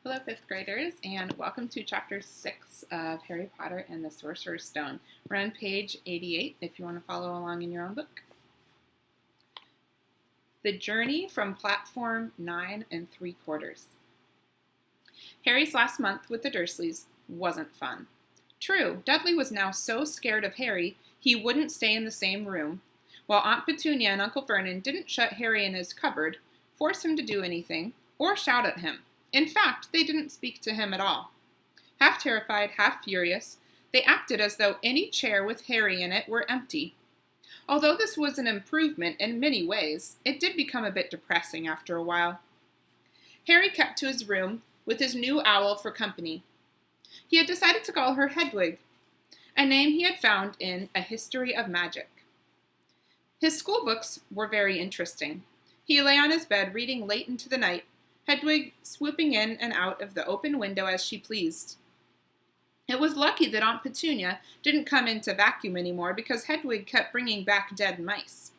Hello, fifth graders, and welcome to Chapter 6 of Harry Potter and the Sorcerer's Stone. We're on page 88 if you want to follow along in your own book. The journey from platform 9 3/4. Harry's last month with the Dursleys wasn't fun. True, Dudley was now so scared of Harry he wouldn't stay in the same room, while Aunt Petunia and Uncle Vernon didn't shut Harry in his cupboard, force him to do anything, or shout at him. In fact, they didn't speak to him at all. Half terrified, half furious, they acted as though any chair with Harry in it were empty. Although this was an improvement in many ways, it did become a bit depressing after a while. Harry kept to his room with his new owl for company. He had decided to call her Hedwig, a name he had found in A History of Magic. His school books were very interesting. He lay on his bed reading late into the night, Hedwig swooping in and out of the open window as she pleased. It was lucky that Aunt Petunia didn't come in to vacuum anymore because Hedwig kept bringing back dead mice.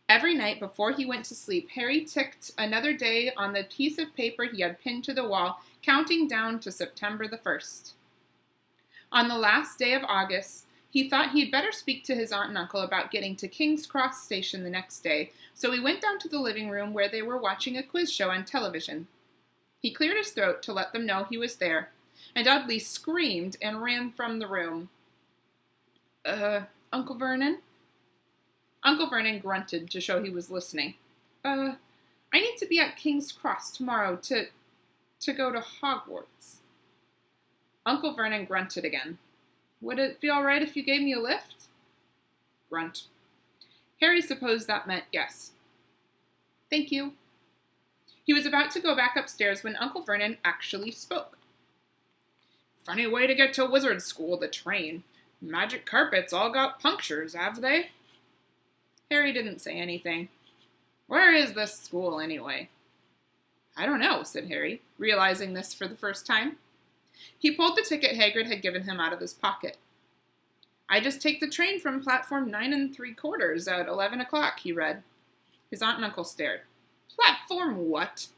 Every night before he went to sleep, Harry ticked another day on the piece of paper he had pinned to the wall, counting down to September the 1st. On the last day of August, he thought he'd better speak to his aunt and uncle about getting to King's Cross Station the next day, so he went down to the living room where they were watching a quiz show on television. He cleared his throat to let them know he was there, and Dudley screamed and ran from the room. Uncle Vernon? Uncle Vernon grunted to show he was listening. I need to be at King's Cross tomorrow to go to Hogwarts. Uncle Vernon grunted again. Would it be all right if you gave me a lift? Grunt. Harry supposed that meant yes. Thank you. He was about to go back upstairs when Uncle Vernon actually spoke. Funny way to get to wizard school, the train. Magic carpets all got punctures, have they? Harry didn't say anything. Where is this school, anyway? I don't know, said Harry, realizing this for the first time. He pulled the ticket Hagrid had given him out of his pocket. I just take the train from platform 9 3/4 at 11 o'clock, he read. His aunt and uncle stared. Platform what?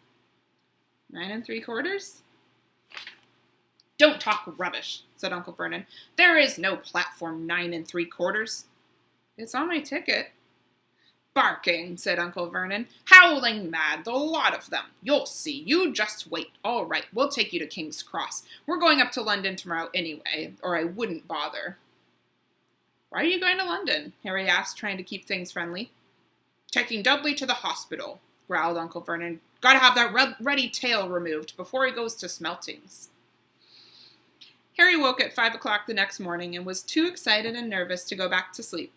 9 3/4? Don't talk rubbish, said Uncle Vernon. There is no platform 9 3/4. It's on my ticket. Barking, said Uncle Vernon. Howling mad, the lot of them. You'll see. You just wait. All right, we'll take you to King's Cross. We're going up to London tomorrow anyway, or I wouldn't bother. Why are you going to London? Harry asked, trying to keep things friendly. Taking Dudley to the hospital, growled Uncle Vernon. Gotta have that ruddy tail removed before he goes to Smeltings. Harry woke at 5 o'clock the next morning and was too excited and nervous to go back to sleep.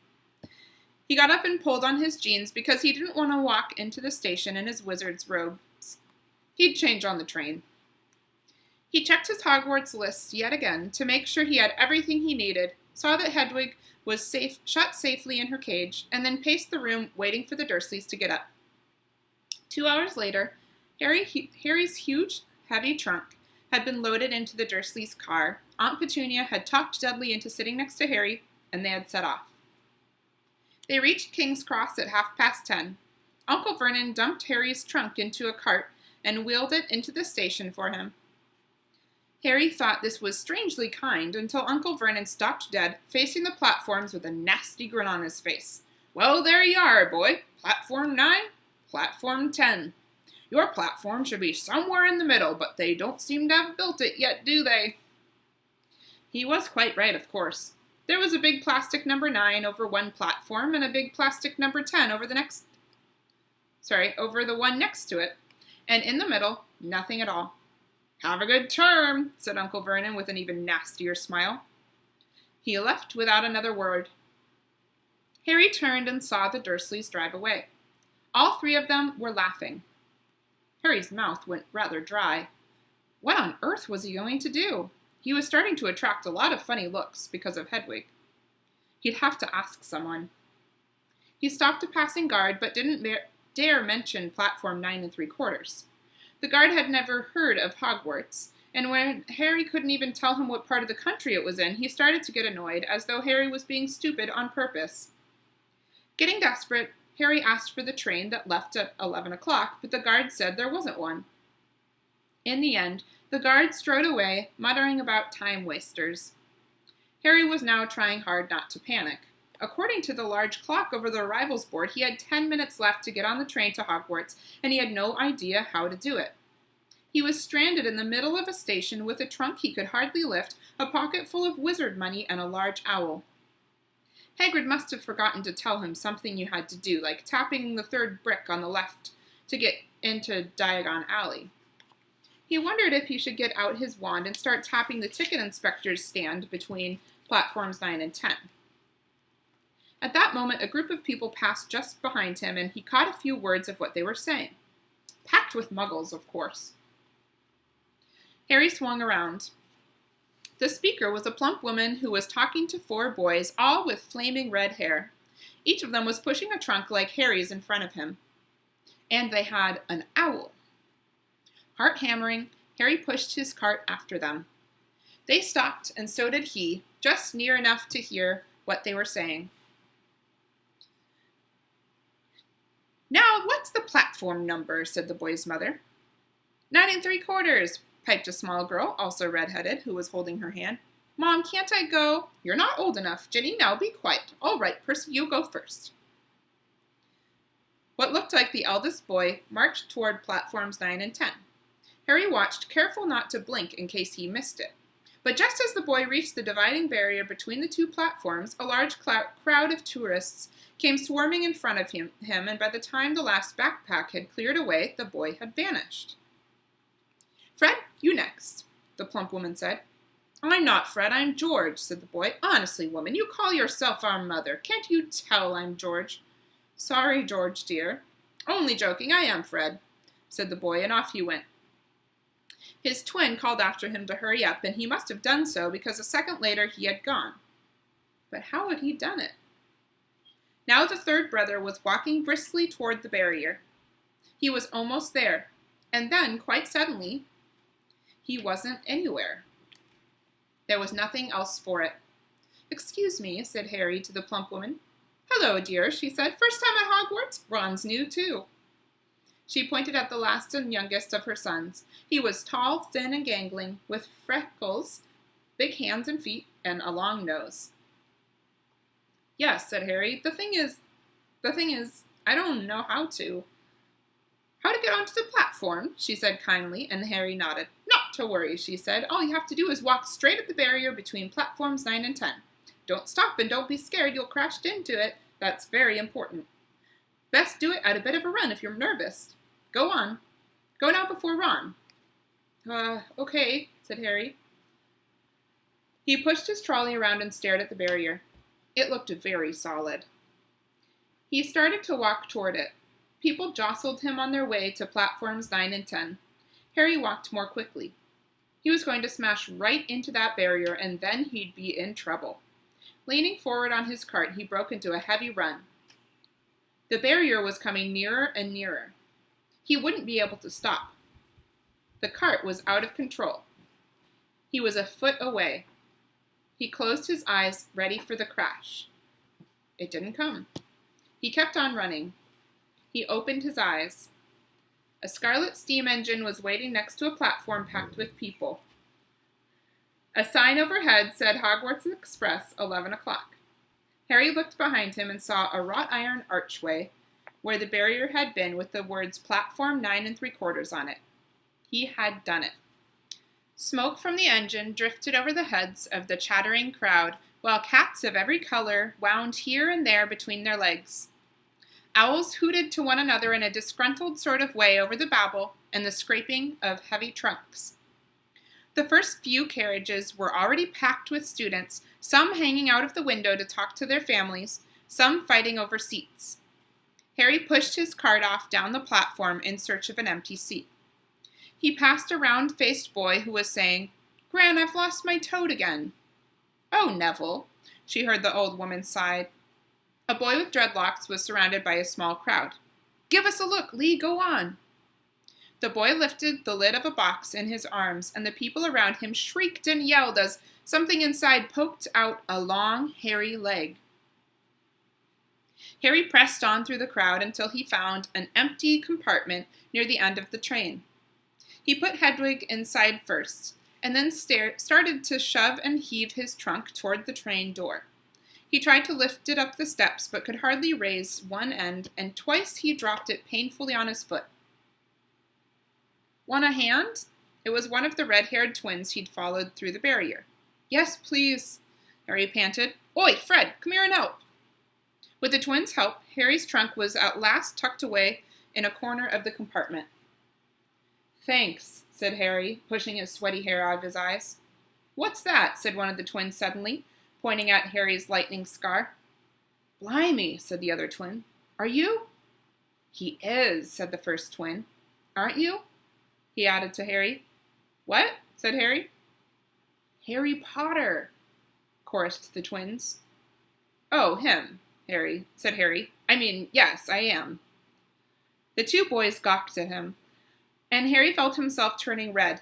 He got up and pulled on his jeans because he didn't want to walk into the station in his wizard's robes. He'd change on the train. He checked his Hogwarts list yet again to make sure he had everything he needed, saw that Hedwig was shut safely in her cage, and then paced the room waiting for the Dursleys to get up. 2 hours later, Harry's huge, heavy trunk had been loaded into the Dursleys' car. Aunt Petunia had talked Dudley into sitting next to Harry, and they had set off. They reached King's Cross at 10:30. Uncle Vernon dumped Harry's trunk into a cart and wheeled it into the station for him. Harry thought this was strangely kind until Uncle Vernon stopped dead, facing the platforms with a nasty grin on his face. Well, there you are, boy. Platform 9, platform 10. Your platform should be somewhere in the middle, but they don't seem to have built it yet, do they? He was quite right, of course. There was a big plastic number 9 over one platform and a big plastic number 10 over the one next to it. And in the middle, nothing at all. Have a good term, said Uncle Vernon with an even nastier smile. He left without another word. Harry turned and saw the Dursleys drive away. All three of them were laughing. Harry's mouth went rather dry. What on earth was he going to do? He was starting to attract a lot of funny looks because of Hedwig. He'd have to ask someone. He stopped a passing guard, but didn't dare mention platform 9 3/4. The guard had never heard of Hogwarts, and when Harry couldn't even tell him what part of the country it was in, he started to get annoyed, as though Harry was being stupid on purpose. Getting desperate, Harry asked for the train that left at 11 o'clock, but the guard said there wasn't one. In the end, the guard strode away, muttering about time wasters. Harry was now trying hard not to panic. According to the large clock over the arrivals board, he had 10 minutes left to get on the train to Hogwarts, and he had no idea how to do it. He was stranded in the middle of a station with a trunk he could hardly lift, a pocket full of wizard money, and a large owl. Hagrid must have forgotten to tell him something you had to do, like tapping the third brick on the left to get into Diagon Alley. He wondered if he should get out his wand and start tapping the ticket inspector's stand between platforms 9 and 10. At that moment, a group of people passed just behind him, and he caught a few words of what they were saying. Packed with muggles, of course. Harry swung around. The speaker was a plump woman who was talking to 4 boys, all with flaming red hair. Each of them was pushing a trunk like Harry's in front of him. And they had an owl. Heart hammering, Harry pushed his cart after them. They stopped, and so did he, just near enough to hear what they were saying. "Now, what's the platform number?" said the boy's mother. 9 3/4, piped a small girl, also red-headed, who was holding her hand. "Mom, can't I go?" "You're not old enough. Ginny, now be quiet. All right, Percy, you go first." What looked like the eldest boy marched toward platforms 9 and 10. Harry watched, careful not to blink in case he missed it. But just as the boy reached the dividing barrier between the 2 platforms, a large crowd of tourists came swarming in front of him, and by the time the last backpack had cleared away, the boy had vanished. "Fred, you next," the plump woman said. "I'm not Fred, I'm George," said the boy. "Honestly, woman, you call yourself our mother. Can't you tell I'm George?" "Sorry, George, dear." "Only joking, I am Fred," said the boy, and off he went. His twin called after him to hurry up, and he must have done so because a second later he had gone. But how had he done it? Now the third brother was walking briskly toward the barrier. He was almost there, and then, quite suddenly, he wasn't anywhere. There was nothing else for it. "Excuse me," said Harry to the plump woman. "Hello, dear," she said. "First time at Hogwarts? Ron's new, too." She pointed at the last and youngest of her sons. He was tall, thin, and gangling, with freckles, big hands and feet, and a long nose. "Yes," said Harry. The thing is, I don't know how to." "How to get onto the platform," she said kindly, and Harry nodded. "Not to worry," she said. "All you have to do is walk straight at the barrier between platforms 9 and 10. Don't stop and don't be scared you'll crash into it. That's very important. Best do it at a bit of a run if you're nervous. Go on. Go now before Ron." Okay," said Harry. He pushed his trolley around and stared at the barrier. It looked very solid. He started to walk toward it. People jostled him on their way to platforms 9 and 10. Harry walked more quickly. He was going to smash right into that barrier, and then he'd be in trouble. Leaning forward on his cart, he broke into a heavy run. The barrier was coming nearer and nearer. He wouldn't be able to stop. The cart was out of control. He was a foot away. He closed his eyes, ready for the crash. It didn't come. He kept on running. He opened his eyes. A scarlet steam engine was waiting next to a platform packed with people. A sign overhead said Hogwarts Express, 11 o'clock. Harry looked behind him and saw a wrought iron archway where the barrier had been with the words Platform 9 3/4 on it. He had done it. Smoke from the engine drifted over the heads of the chattering crowd, while cats of every color wound here and there between their legs. Owls hooted to one another in a disgruntled sort of way over the babble and the scraping of heavy trunks. The first few carriages were already packed with students, some hanging out of the window to talk to their families, some fighting over seats. Harry pushed his cart off down the platform in search of an empty seat. He passed a round-faced boy who was saying, "Gran, I've lost my toad again." "Oh, Neville," she heard the old woman sigh. A boy with dreadlocks was surrounded by a small crowd. "Give us a look, Lee, go on." The boy lifted the lid of a box in his arms, and the people around him shrieked and yelled as something inside poked out a long, hairy leg. Harry pressed on through the crowd until he found an empty compartment near the end of the train. He put Hedwig inside first, and then started to shove and heave his trunk toward the train door. He tried to lift it up the steps, but could hardly raise one end, and twice he dropped it painfully on his foot. Want a hand? It was one of the red-haired twins he'd followed through the barrier. Yes, please, Harry panted. Oi, Fred, come here and help. With the twins' help, Harry's trunk was at last tucked away in a corner of the compartment. Thanks, said Harry, pushing his sweaty hair out of his eyes. What's that? Said one of the twins suddenly, pointing at Harry's lightning scar. Blimey, said the other twin. Are you? He is, said the first twin. Aren't you? He added to Harry. What? Said Harry. Harry Potter, chorused the twins. Oh, him, said Harry. I mean, yes, I am. The two boys gawked at him, and Harry felt himself turning red.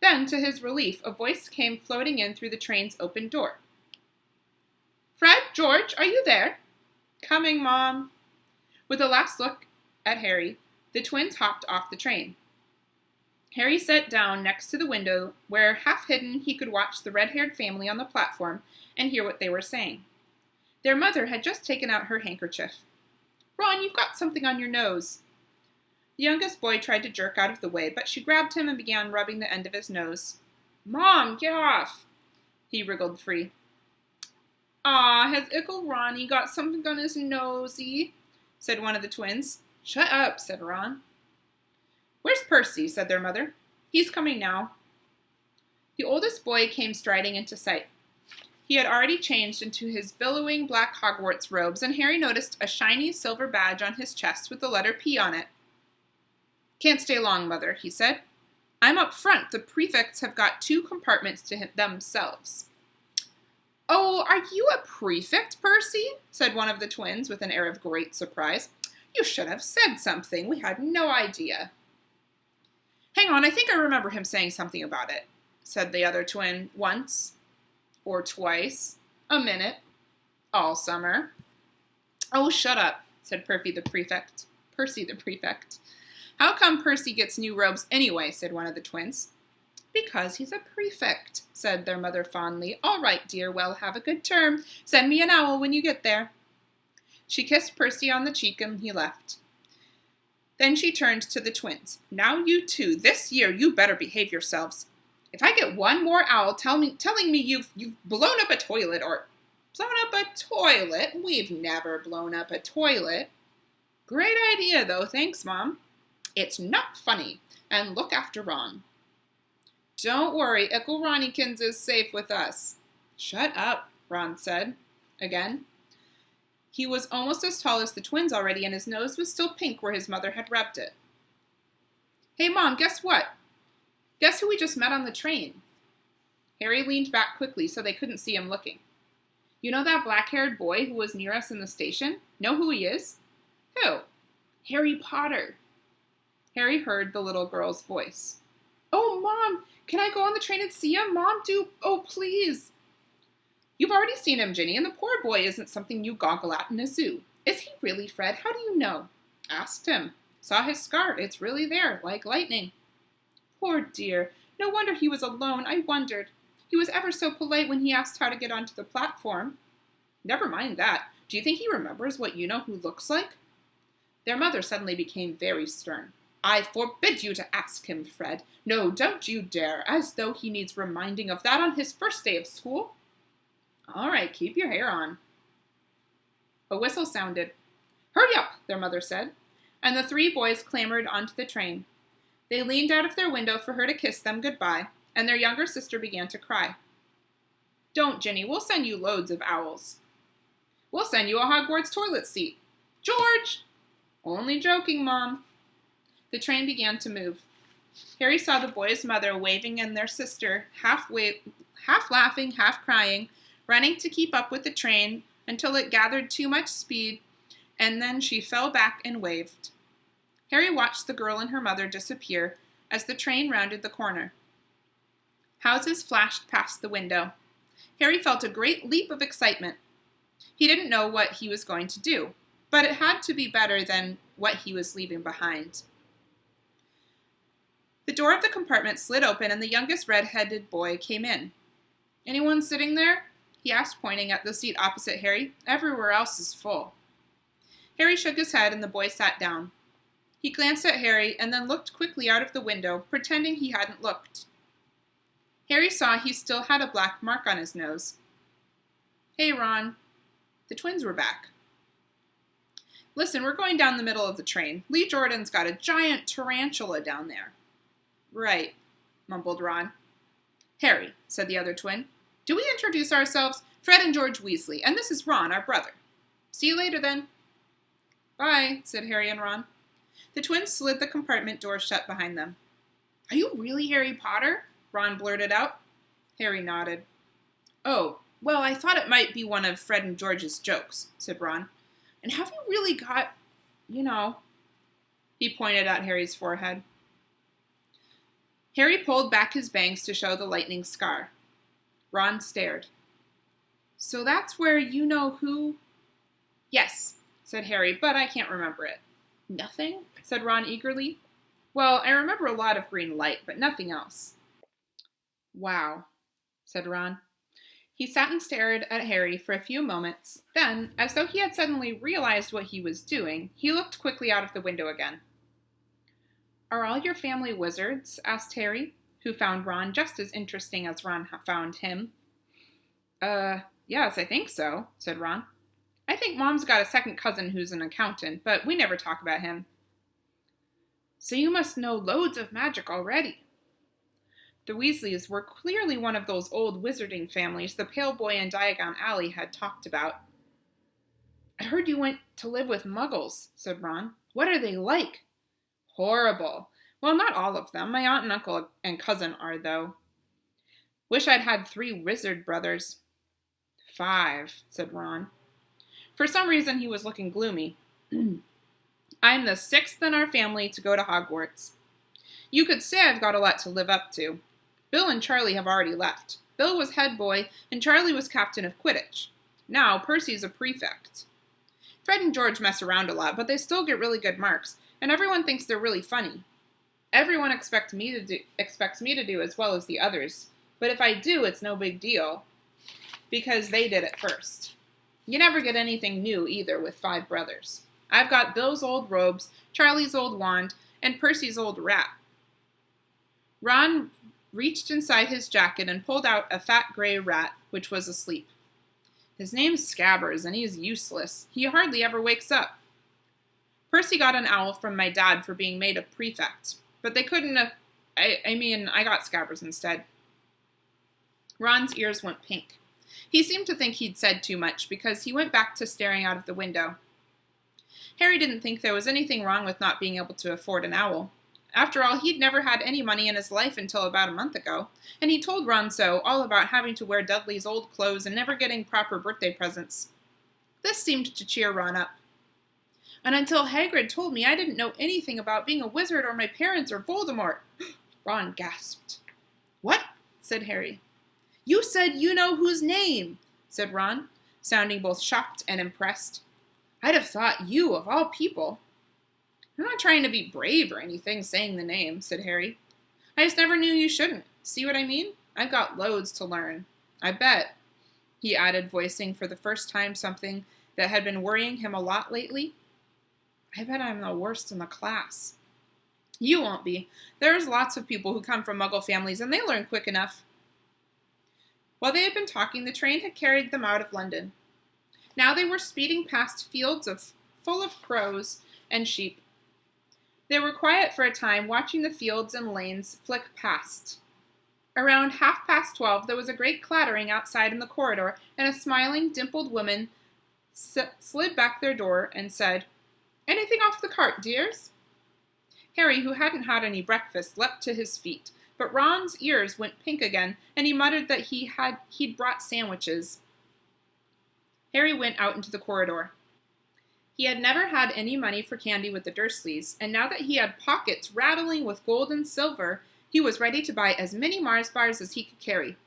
Then, to his relief, a voice came floating in through the train's open door. Fred, George, are you there? Coming, Mom. With a last look at Harry, the twins hopped off the train. Harry sat down next to the window where, half hidden, he could watch the red-haired family on the platform and hear what they were saying. Their mother had just taken out her handkerchief. Ron, you've got something on your nose. The youngest boy tried to jerk out of the way, but she grabbed him and began rubbing the end of his nose. Mom, get off! He wriggled free. Aw, has Ickle Ronnie got something on his nosey? Said one of the twins. Shut up, said Ron. Where's Percy? Said their mother. He's coming now. The oldest boy came striding into sight. He had already changed into his billowing black Hogwarts robes, and Harry noticed a shiny silver badge on his chest with the letter P on it. Can't stay long, Mother, he said. I'm up front. The prefects have got 2 compartments to themselves. Oh, are you a prefect, Percy? Said one of the twins with an air of great surprise. You should have said something. We had no idea. Hang on, I think I remember him saying something about it, said the other twin once, or twice, a minute, all summer. Oh, shut up, said Percy the prefect. How come Percy gets new robes anyway, said one of the twins. Because he's a prefect, said their mother fondly. All right, dear, well, have a good term. Send me an owl when you get there. She kissed Percy on the cheek and he left. Then she turned to the twins. Now you two, this year you better behave yourselves. If I get one more owl telling me you've blown up a toilet or... Blown up a toilet? We've never blown up a toilet. Great idea, though. Thanks, Mom. It's not funny. And look after Ron. Don't worry, Ickle Ronnykins is safe with us. Shut up, Ron said. Again. He was almost as tall as the twins already, and his nose was still pink where his mother had rubbed it. Hey, Mom, guess what? Guess who we just met on the train? Harry leaned back quickly so they couldn't see him looking. You know that black-haired boy who was near us in the station? Know who he is? Who? Harry Potter. Harry heard the little girl's voice. Oh, Mom, can I go on the train and see him? Mom, do. Oh, please. You've already seen him, Ginny, and the poor boy isn't something you goggle at in a zoo. Is he really, Fred? How do you know? Asked him. Saw his scar. It's really there, like lightning. Poor dear. No wonder he was alone. I wondered. He was ever so polite when he asked how to get onto the platform. Never mind that. Do you think he remembers what you-know-who looks like? Their mother suddenly became very stern. I forbid you to ask him, Fred. No, don't you dare, as though he needs reminding of that on his first day of school. All right, keep your hair on. A whistle sounded. Hurry up, their mother said, and the 3 boys clambered onto the train. They leaned out of their window for her to kiss them goodbye, and their younger sister began to cry. Don't, Ginny, we'll send you loads of owls. We'll send you a Hogwarts toilet seat. George! Only joking, Mom. The train began to move. Harry saw the boys' mother waving and their sister, half laughing, half crying, running to keep up with the train until it gathered too much speed, and then she fell back and waved. Harry watched the girl and her mother disappear as the train rounded the corner. Houses flashed past the window. Harry felt a great leap of excitement. He didn't know what he was going to do, but it had to be better than what he was leaving behind. The door of the compartment slid open and the youngest red-headed boy came in. "Anyone sitting there?" he asked, pointing at the seat opposite Harry. "Everywhere else is full." Harry shook his head and the boy sat down. He glanced at Harry and then looked quickly out of the window, pretending he hadn't looked. Harry saw he still had a black mark on his nose. "Hey, Ron." The twins were back. "Listen, we're going down the middle of the train. Lee Jordan's got a giant tarantula down there." "Right," mumbled Ron. "Harry," said the other twin. "Do we introduce ourselves? Fred and George Weasley, and this is Ron, our brother. See you later, then." "Bye," said Harry and Ron. The twins slid the compartment door shut behind them. "Are you really Harry Potter?" Ron blurted out. Harry nodded. "Oh, well, I thought it might be one of Fred and George's jokes," said Ron. "And have you really got, He pointed at Harry's forehead. Harry pulled back his bangs to show the lightning scar. Ron stared. "So that's where you-know-who?" "Yes," said Harry, "but I can't remember it." "Nothing?" said Ron eagerly. "Well, I remember a lot of green light, but nothing else." "Wow," said Ron. He sat and stared at Harry for a few moments. Then, as though he had suddenly realized what he was doing, he looked quickly out of the window again. "Are all your family wizards?" asked Harry, who found Ron just as interesting as Ron found him. Yes, I think so," said Ron. "I think Mom's got a second cousin who's an accountant, but we never talk about him." "So you must know loads of magic already." The Weasleys were clearly one of those old wizarding families the pale boy in Diagon Alley had talked about. "I heard you went to live with Muggles," said Ron. "What are they like?" "Horrible. Well, not all of them. My aunt and uncle and cousin are, though. Wish I'd had 3 wizard brothers." "5, said Ron. For some reason, he was looking gloomy. "I'm the 6th in our family to go to Hogwarts. You could say I've got a lot to live up to. Bill and Charlie have already left. Bill was head boy, and Charlie was captain of Quidditch. Now, Percy's a prefect. Fred and George mess around a lot, but they still get really good marks, and everyone thinks they're really funny. Everyone expects me to do as well as the others, but if I do, it's no big deal, because they did it first. You never get anything new either with 5 brothers. I've got Bill's old robes, Charlie's old wand, and Percy's old rat." Ron reached inside his jacket and pulled out a fat gray rat, which was asleep. "His name's Scabbers, and he's useless. He hardly ever wakes up. Percy got an owl from my dad for being made a prefect, but they couldn't I got Scabbers instead." Ron's ears went pink. He seemed to think he'd said too much, because he went back to staring out of the window. Harry didn't think there was anything wrong with not being able to afford an owl. After all, he'd never had any money in his life until about a month ago, and he told Ron so, all about having to wear Dudley's old clothes and never getting proper birthday presents. This seemed to cheer Ron up. "And until Hagrid told me, I didn't know anything about being a wizard or my parents or Voldemort." Ron gasped. "What?" said Harry. "You said you-know-whose name," said Ron, sounding both shocked and impressed. "I'd have thought you, of all people." "I'm not trying to be brave or anything, saying the name," said Harry. "I just never knew you shouldn't. See what I mean? I've got loads to learn. I bet," he added, voicing for the first time something that had been worrying him a lot lately. "I bet I'm the worst in the class." "You won't be. There's lots of people who come from Muggle families, and they learn quick enough." While they had been talking, the train had carried them out of London. Now they were speeding past fields full of crows and sheep. They were quiet for a time, watching the fields and lanes flick past. Around 12:30, there was a great clattering outside in the corridor, and a smiling, dimpled woman slid back their door and said, "Anything off the cart, dears?" Harry, who hadn't had any breakfast, leapt to his feet, but Ron's ears went pink again, and he muttered that he'd brought sandwiches. Harry went out into the corridor. He had never had any money for candy with the Dursleys, and now that he had pockets rattling with gold and silver, he was ready to buy as many Mars bars as he could carry.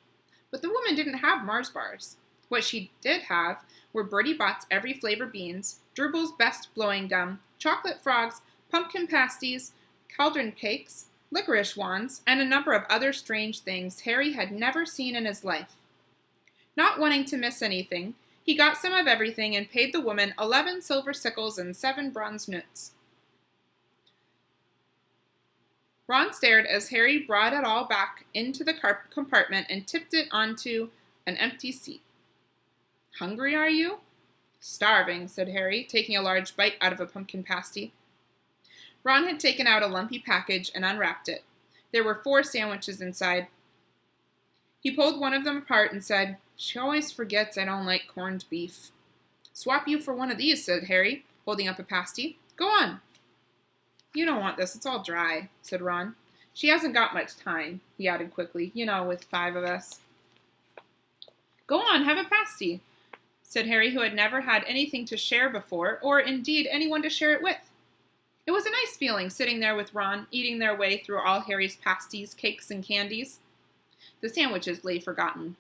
But the woman didn't have Mars bars. What she did have were Bertie Bott's every flavor beans, Dribbles' best blowing gum, chocolate frogs, pumpkin pasties, cauldron cakes, licorice wands, and a number of other strange things Harry had never seen in his life. Not wanting to miss anything, he got some of everything and paid the woman 11 silver sickles and 7 bronze knoots. Ron stared as Harry brought it all back into the compartment and tipped it onto an empty seat. Hungry, are you? Starving, said Harry, taking a large bite out of a pumpkin pasty. Ron had taken out a lumpy package and unwrapped it. There were 4 sandwiches inside. He pulled one of them apart and said, "She always forgets I don't like corned beef." "Swap you for one of these," said Harry, holding up a pasty. "Go on." "You don't want this, it's all dry," said Ron. "She hasn't got much time," he added quickly, with 5 of us. "Go on, have a pasty," said Harry, who had never had anything to share before, or indeed anyone to share it with. It was a nice feeling sitting there with Ron, eating their way through all Harry's pasties, cakes, and candies. The sandwiches lay forgotten.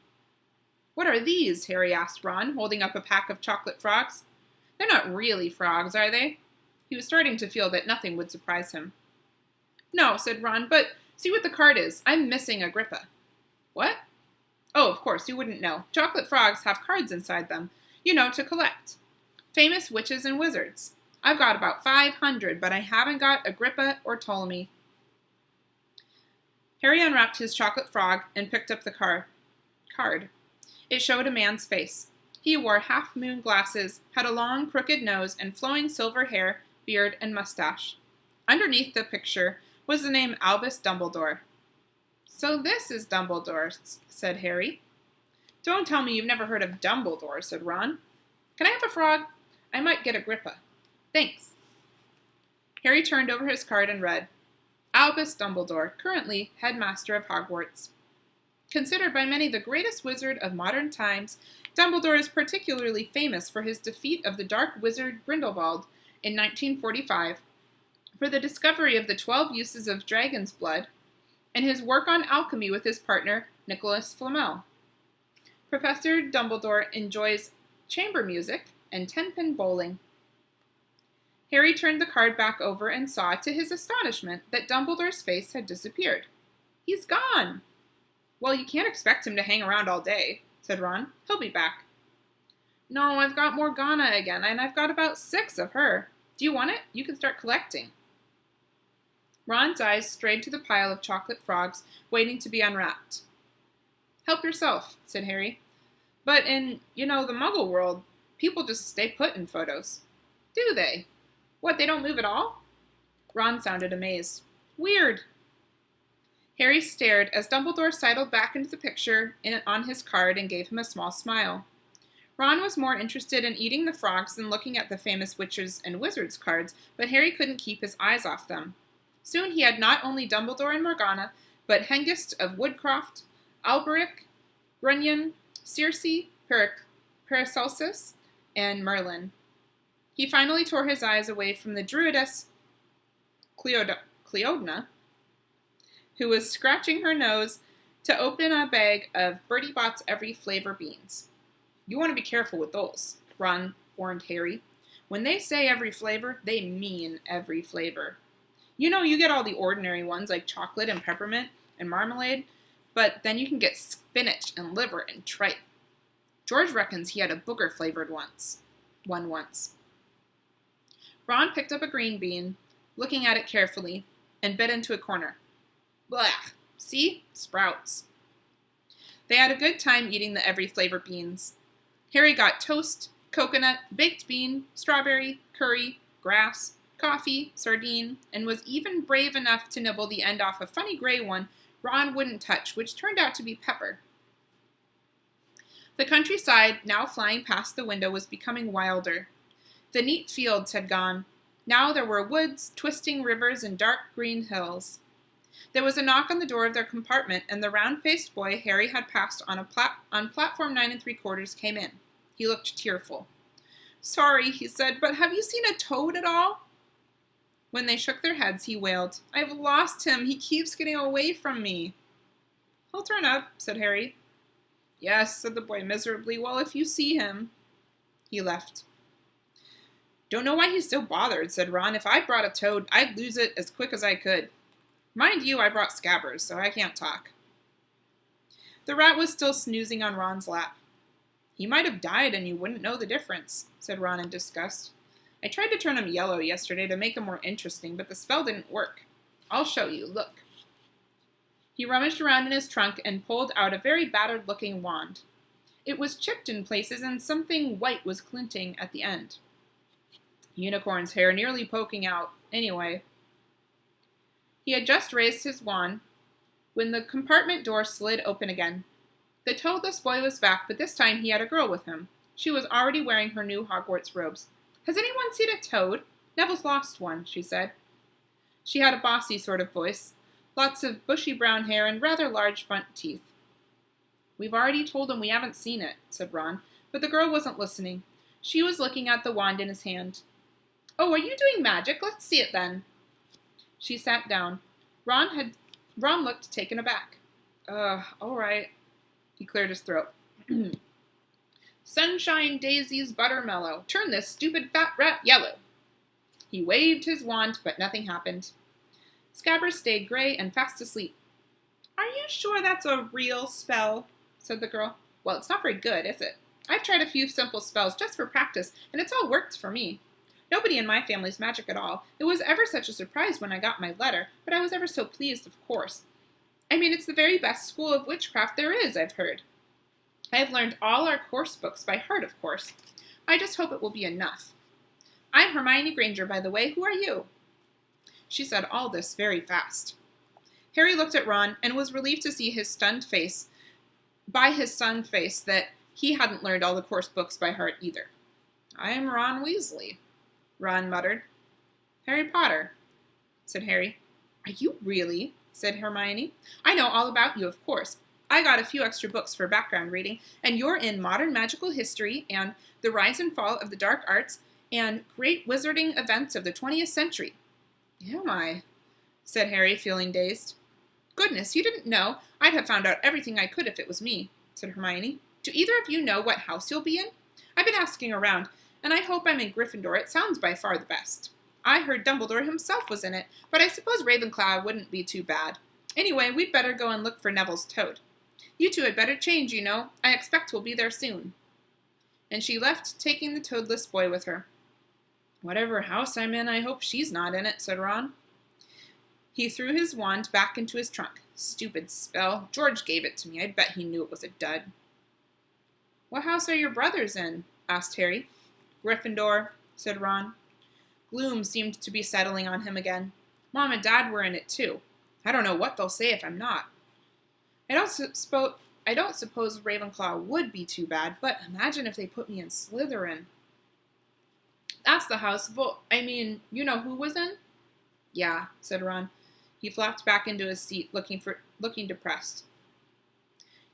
"What are these?" Harry asked Ron, holding up a pack of chocolate frogs. "They're not really frogs, are they?" He was starting to feel that nothing would surprise him. "No," said Ron, "but see what the card is. I'm missing Agrippa." "What?" "Oh, of course, you wouldn't know. Chocolate frogs have cards inside them, to collect. Famous witches and wizards. I've got about 500, but I haven't got Agrippa or Ptolemy." Harry unwrapped his chocolate frog and picked up the card. It showed a man's face. He wore half-moon glasses, had a long, crooked nose, and flowing silver hair, beard, and mustache. Underneath the picture was the name Albus Dumbledore. "So this is Dumbledore," said Harry. "Don't tell me you've never heard of Dumbledore," said Ron. "Can I have a frog? I might get Agrippa." "Thanks." Harry turned over his card and read, "Albus Dumbledore, currently headmaster of Hogwarts. Considered by many the greatest wizard of modern times, Dumbledore is particularly famous for his defeat of the dark wizard Grindelwald in 1945, for the discovery of the 12 uses of dragon's blood, and his work on alchemy with his partner, Nicholas Flamel. Professor Dumbledore enjoys chamber music and 10-pin bowling." Harry turned the card back over and saw, to his astonishment, that Dumbledore's face had disappeared. "He's gone." "Well, you can't expect him to hang around all day," said Ron. "He'll be back." "No, I've got Morgana again, and I've got about 6 of her. Do you want it? You can start collecting." Ron's eyes strayed to the pile of chocolate frogs waiting to be unwrapped. "Help yourself," said Harry. "But in, the Muggle world, people just stay put in photos." "Do they? What, they don't move at all?" Ron sounded amazed. "Weird." Harry stared as Dumbledore sidled back into the picture on his card and gave him a small smile. Ron was more interested in eating the frogs than looking at the famous witches and wizards cards, but Harry couldn't keep his eyes off them. Soon he had not only Dumbledore and Morgana, but Hengist of Woodcroft, Alberic, Grunion, Circe, Paracelsus, and Merlin. He finally tore his eyes away from the druidess Cleodna, who was scratching her nose to open a bag of Bertie Bott's Every Flavor beans. "You want to be careful with those," Ron warned Harry. "When they say every flavor, they mean every flavor. You get all the ordinary ones like chocolate and peppermint and marmalade, but then you can get spinach and liver and tripe. George reckons he had a booger-flavored one once." Ron picked up a green bean, looking at it carefully, and bit into a corner. "Blah! See? Sprouts." They had a good time eating the every flavor beans. Harry got toast, coconut, baked bean, strawberry, curry, grass, coffee, sardine, and was even brave enough to nibble the end off a funny gray one Ron wouldn't touch, which turned out to be pepper. The countryside, now flying past the window, was becoming wilder. The neat fields had gone. Now there were woods, twisting rivers, and dark green hills. There was a knock on the door of their compartment, and the round-faced boy Harry had passed on platform 9 3/4 came in. He looked tearful. "Sorry," he said, "but have you seen a toad at all?" When they shook their heads, he wailed, "I've lost him. He keeps getting away from me." "He'll turn up," said Harry. "Yes," said the boy miserably. "Well, if you see him." He left. "Don't know why he's so bothered," said Ron. "If I brought a toad, I'd lose it as quick as I could." Mind you, I brought Scabbers, so I can't talk. The rat was still snoozing on Ron's lap. He might have died and you wouldn't know the difference, said Ron in disgust. I tried to turn him yellow yesterday to make him more interesting, but the spell didn't work. I'll show you, look. He rummaged around in his trunk and pulled out a very battered-looking wand. It was chipped in places and something white was glinting at the end. Unicorn's hair nearly poking out, anyway. He had just raised his wand when the compartment door slid open again. The toadless boy was back, but this time he had a girl with him. She was already wearing her new Hogwarts robes. Has anyone seen a toad? Neville's lost one, she said. She had a bossy sort of voice, lots of bushy brown hair and rather large front teeth. We've already told him we haven't seen it, said Ron, but the girl wasn't listening. She was looking at the wand in his hand. Oh, are you doing magic? Let's see it then. She sat down. Ron looked taken aback. All right. He cleared his throat. Sunshine daisies buttermellow. Turn this stupid fat rat yellow. He waved his wand, but nothing happened. Scabbers stayed gray and fast asleep. Are you sure that's a real spell? Said the girl. Well, it's not very good, is it? I've tried a few simple spells just for practice, and it's all worked for me. Nobody in my family's magic at all. It was ever such a surprise when I got my letter, but I was ever so pleased, of course. I mean, it's the very best school of witchcraft there is, I've heard. I have learned all our course books by heart, of course. I just hope it will be enough. I'm Hermione Granger, by the way. Who are you? She said all this very fast. Harry looked at Ron and was relieved to see his stunned face that he hadn't learned all the course books by heart either. I am Ron Weasley, Ron muttered. Harry Potter, said Harry. Are you really? Said Hermione. I know all about you, of course. I got a few extra books for background reading, and you're in Modern Magical History and The Rise and Fall of the Dark Arts and Great Wizarding Events of the 20th Century. Am I? Said Harry, feeling dazed. Goodness, you didn't know. I'd have found out everything I could if it was me, said Hermione. Do either of you know what house you'll be in? I've been asking around, and I hope I'm in Gryffindor. It sounds by far the best. I heard Dumbledore himself was in it, but I suppose Ravenclaw wouldn't be too bad. Anyway, we'd better go and look for Neville's toad. You two had better change, you know. I expect we'll be there soon. And she left, taking the toadless boy with her. Whatever house I'm in, I hope she's not in it, said Ron. He threw his wand back into his trunk. Stupid spell. George gave it to me. I bet he knew it was a dud. What house are your brothers in? Asked Harry. Gryffindor, said Ron. Gloom seemed to be settling on him again. Mom and Dad were in it too. I don't know what they'll say if I'm not. I don't suppose Ravenclaw would be too bad, but imagine if they put me in Slytherin. That's the house. You know who was in? Yeah, said Ron. He flopped back into his seat, looking depressed.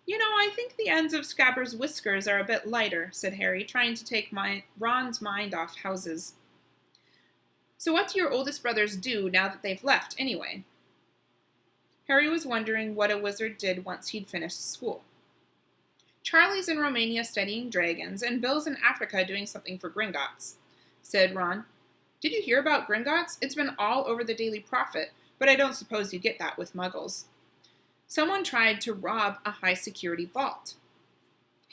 You know, I think the ends of Scabbers' whiskers are a bit lighter, said Harry, trying to take Ron's mind off houses. So what do your oldest brothers do now that they've left, anyway? Harry was wondering what a wizard did once he'd finished school. Charlie's in Romania studying dragons, and Bill's in Africa doing something for Gringotts, said Ron. Did you hear about Gringotts? It's been all over the Daily Prophet, but I don't suppose you get that with muggles. Someone tried to rob a high-security vault.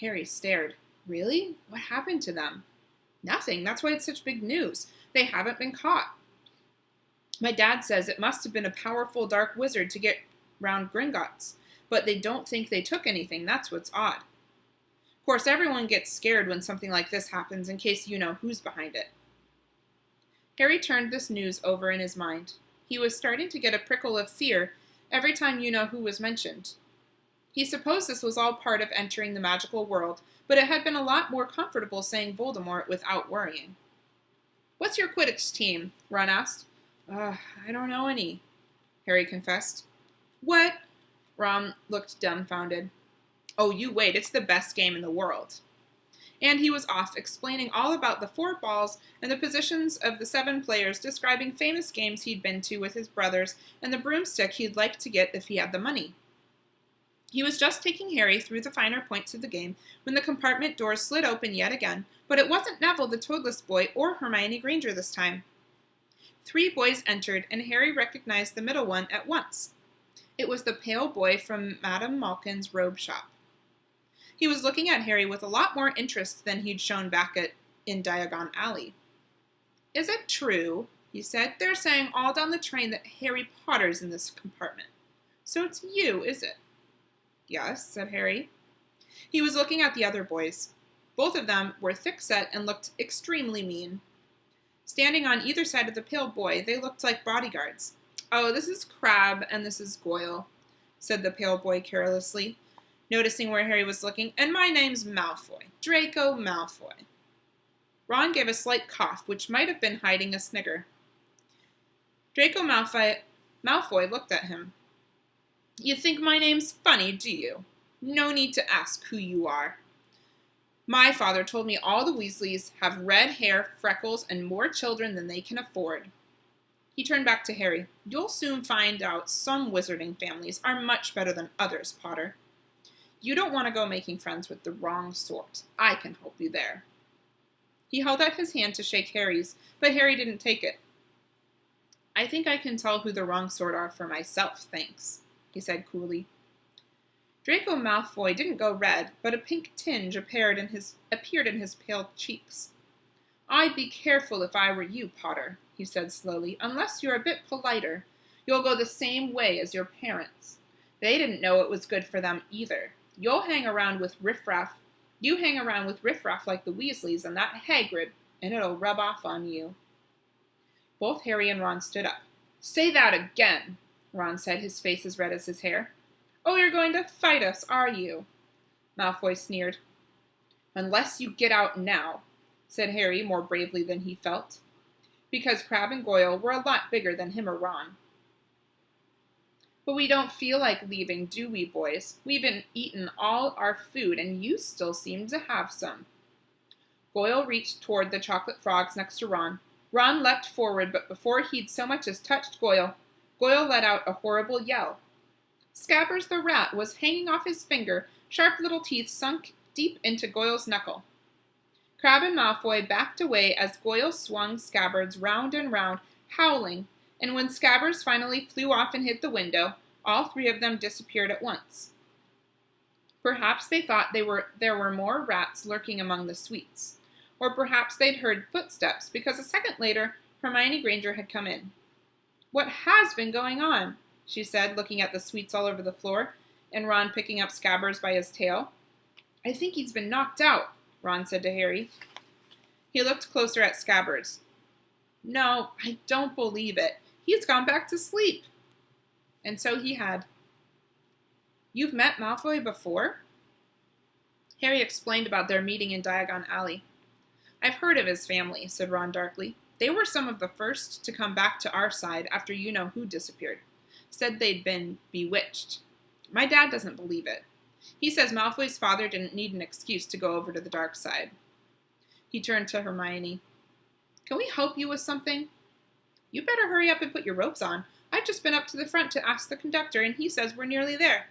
Harry stared. Really? What happened to them? Nothing. That's why it's such big news. They haven't been caught. My dad says it must have been a powerful dark wizard to get round Gringotts, but they don't think they took anything. That's what's odd. Of course, everyone gets scared when something like this happens in case you know who's behind it. Harry turned this news over in his mind. He was starting to get a prickle of fear every time you know who was mentioned. He supposed this was all part of entering the magical world, but it had been a lot more comfortable saying Voldemort without worrying. What's your Quidditch team? Ron asked. I don't know any, Harry confessed. What? Ron looked dumbfounded. Oh, you wait, it's the best game in the world. And he was off, explaining all about the 4 balls and the positions of the 7 players, describing famous games he'd been to with his brothers and the broomstick he'd like to get if he had the money. He was just taking Harry through the finer points of the game when the compartment doors slid open yet again, but it wasn't Neville the toadless boy or Hermione Granger this time. 3 boys entered, and Harry recognized the middle one at once. It was the pale boy from Madame Malkin's robe shop. He was looking at Harry with a lot more interest than he'd shown back in Diagon Alley. "Is it true?" he said. "They're saying all down the train that Harry Potter's in this compartment. So it's you, is it?" "Yes," said Harry. He was looking at the other boys. Both of them were thick-set and looked extremely mean. Standing on either side of the pale boy, they looked like bodyguards. "Oh, this is Crabbe and this is Goyle," said the pale boy carelessly, noticing where Harry was looking. "And my name's Malfoy, Draco Malfoy." Ron gave a slight cough, which might have been hiding a snigger. Draco Malfoy looked at him. "You think my name's funny, do you? No need to ask who you are. My father told me all the Weasleys have red hair, freckles, and more children than they can afford." He turned back to Harry. "You'll soon find out some wizarding families are much better than others, Potter. You don't want to go making friends with the wrong sort. I can help you there." He held out his hand to shake Harry's, but Harry didn't take it. "I think I can tell who the wrong sort are for myself, thanks," he said coolly. Draco Malfoy didn't go red, but a pink tinge appeared in his pale cheeks. "I'd be careful if I were you, Potter," he said slowly. "Unless you're a bit politer, you'll go the same way as your parents. They didn't know it was good for them either. You hang around with riffraff like the Weasleys and that Hagrid, and it'll rub off on you." Both Harry and Ron stood up. "Say that again," Ron said, his face as red as his hair. "Oh, you're going to fight us, are you?" Malfoy sneered. "Unless you get out now," said Harry more bravely than he felt, because Crabbe and Goyle were a lot bigger than him or Ron. "But we don't feel like leaving, do we, boys? We've been eating all our food, and you still seem to have some." Goyle reached toward the chocolate frogs next to Ron. Ron leapt forward, but before he'd so much as touched Goyle, Goyle let out a horrible yell. Scabbers the rat was hanging off his finger, sharp little teeth sunk deep into Goyle's knuckle. Crabbe and Malfoy backed away as Goyle swung Scabbers round and round, howling, and when Scabbers finally flew off and hit the window, all 3 of them disappeared at once. Perhaps they thought there were more rats lurking among the sweets, or perhaps they'd heard footsteps, because a second later Hermione Granger had come in. "What has been going on?" she said, looking at the sweets all over the floor, and Ron picking up Scabbers by his tail. "I think he's been knocked out," Ron said to Harry. He looked closer at Scabbers. "No, I don't believe it. He's gone back to sleep." And so he had. "You've met Malfoy before?" Harry explained about their meeting in Diagon Alley. "I've heard of his family," said Ron darkly. "They were some of the first to come back to our side after you-know-who disappeared. Said they'd been bewitched. My dad doesn't believe it. He says Malfoy's father didn't need an excuse to go over to the dark side." He turned to Hermione. "Can we help you with something?" "You better hurry up and put your ropes on. I've just been up to the front to ask the conductor, and he says we're nearly there.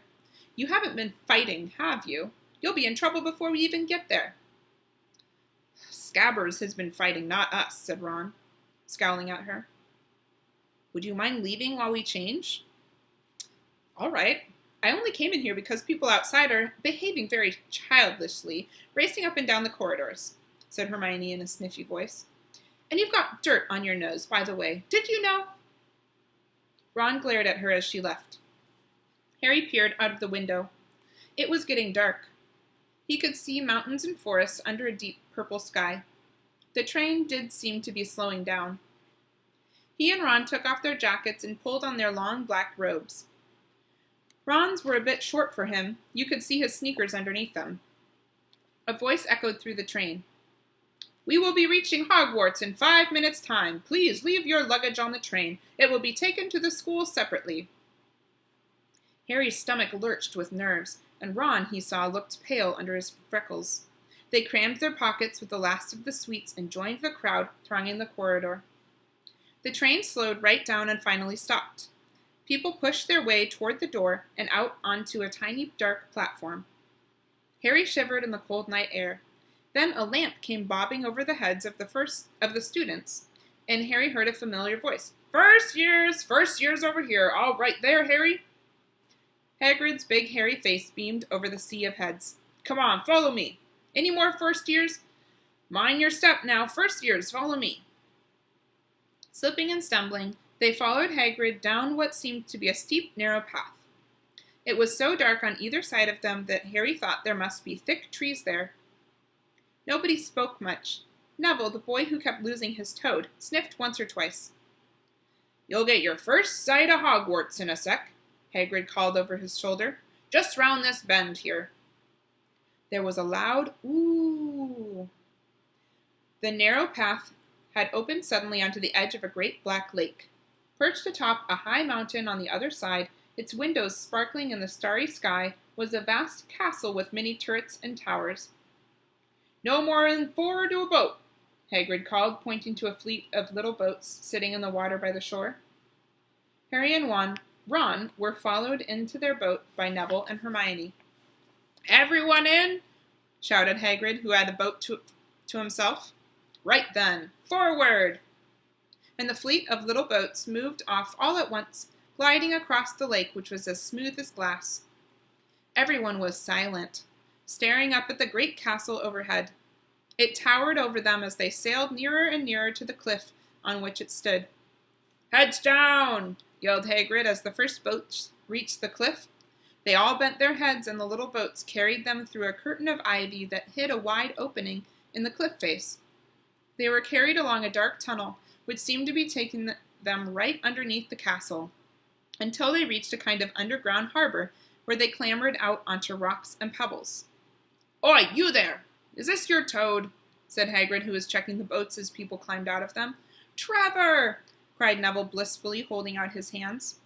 You haven't been fighting, have you? You'll be in trouble before we even get there." "Scabbers has been fighting, not us," said Ron, scowling at her. "Would you mind leaving while we change?" "All right. I only came in here because people outside are behaving very childishly, racing up and down the corridors," said Hermione in a sniffy voice. "And you've got dirt on your nose, by the way. Did you know?" Ron glared at her as she left. Harry peered out of the window. It was getting dark. He could see mountains and forests under a deep purple sky. The train did seem to be slowing down. He and Ron took off their jackets and pulled on their long black robes. Ron's were a bit short for him. You could see his sneakers underneath them. A voice echoed through the train. "We will be reaching Hogwarts in 5 minutes' time. Please leave your luggage on the train. It will be taken to the school separately." Harry's stomach lurched with nerves, and Ron, he saw, looked pale under his freckles. They crammed their pockets with the last of the sweets and joined the crowd thronging the corridor. The train slowed right down and finally stopped. People pushed their way toward the door and out onto a tiny dark platform. Harry shivered in the cold night air. Then a lamp came bobbing over the heads of the students, and Harry heard a familiar voice. First years over here. All right there, Harry. Hagrid's big hairy face beamed over the sea of heads. Come on, follow me. Any more first years? Mind your step now. First years, follow me. Slipping and stumbling, they followed Hagrid down what seemed to be a steep, narrow path. It was so dark on either side of them that Harry thought there must be thick trees there. Nobody spoke much. Neville, the boy who kept losing his toad, sniffed once or twice. You'll get your first sight of Hogwarts in a sec, Hagrid called over his shoulder. Just round this bend here. There was a loud ooh. The narrow path had opened suddenly onto the edge of a great black lake. Perched atop a high mountain on the other side, its windows sparkling in the starry sky, was a vast castle with many turrets and towers. No more than 4 to a boat, Hagrid called, pointing to a fleet of little boats sitting in the water by the shore. Harry and Ron were followed into their boat by Neville and Hermione. Everyone in, shouted Hagrid, who had a boat to himself. Right then, forward! And the fleet of little boats moved off all at once, gliding across the lake, which was as smooth as glass. Everyone was silent, staring up at the great castle overhead. It towered over them as they sailed nearer and nearer to the cliff on which it stood. Heads down! Yelled Hagrid as the first boats reached the cliff. They all bent their heads, and the little boats carried them through a curtain of ivy that hid a wide opening in the cliff face. They were carried along a dark tunnel, which seemed to be taking them right underneath the castle, until they reached a kind of underground harbor, where they clambered out onto rocks and pebbles. Oi, you there! Is this your toad? Said Hagrid, who was checking the boats as people climbed out of them. Trevor! Cried Neville blissfully, holding out his hands.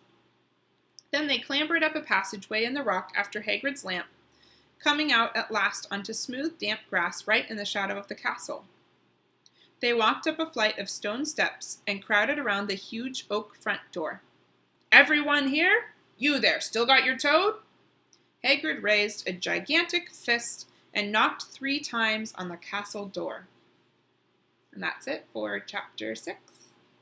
Then they clambered up a passageway in the rock after Hagrid's lamp, coming out at last onto smooth, damp grass right in the shadow of the castle. They walked up a flight of stone steps and crowded around the huge oak front door. Everyone here? You there, still got your toad? Hagrid raised a gigantic fist and knocked 3 times on the castle door. And that's it for chapter 6.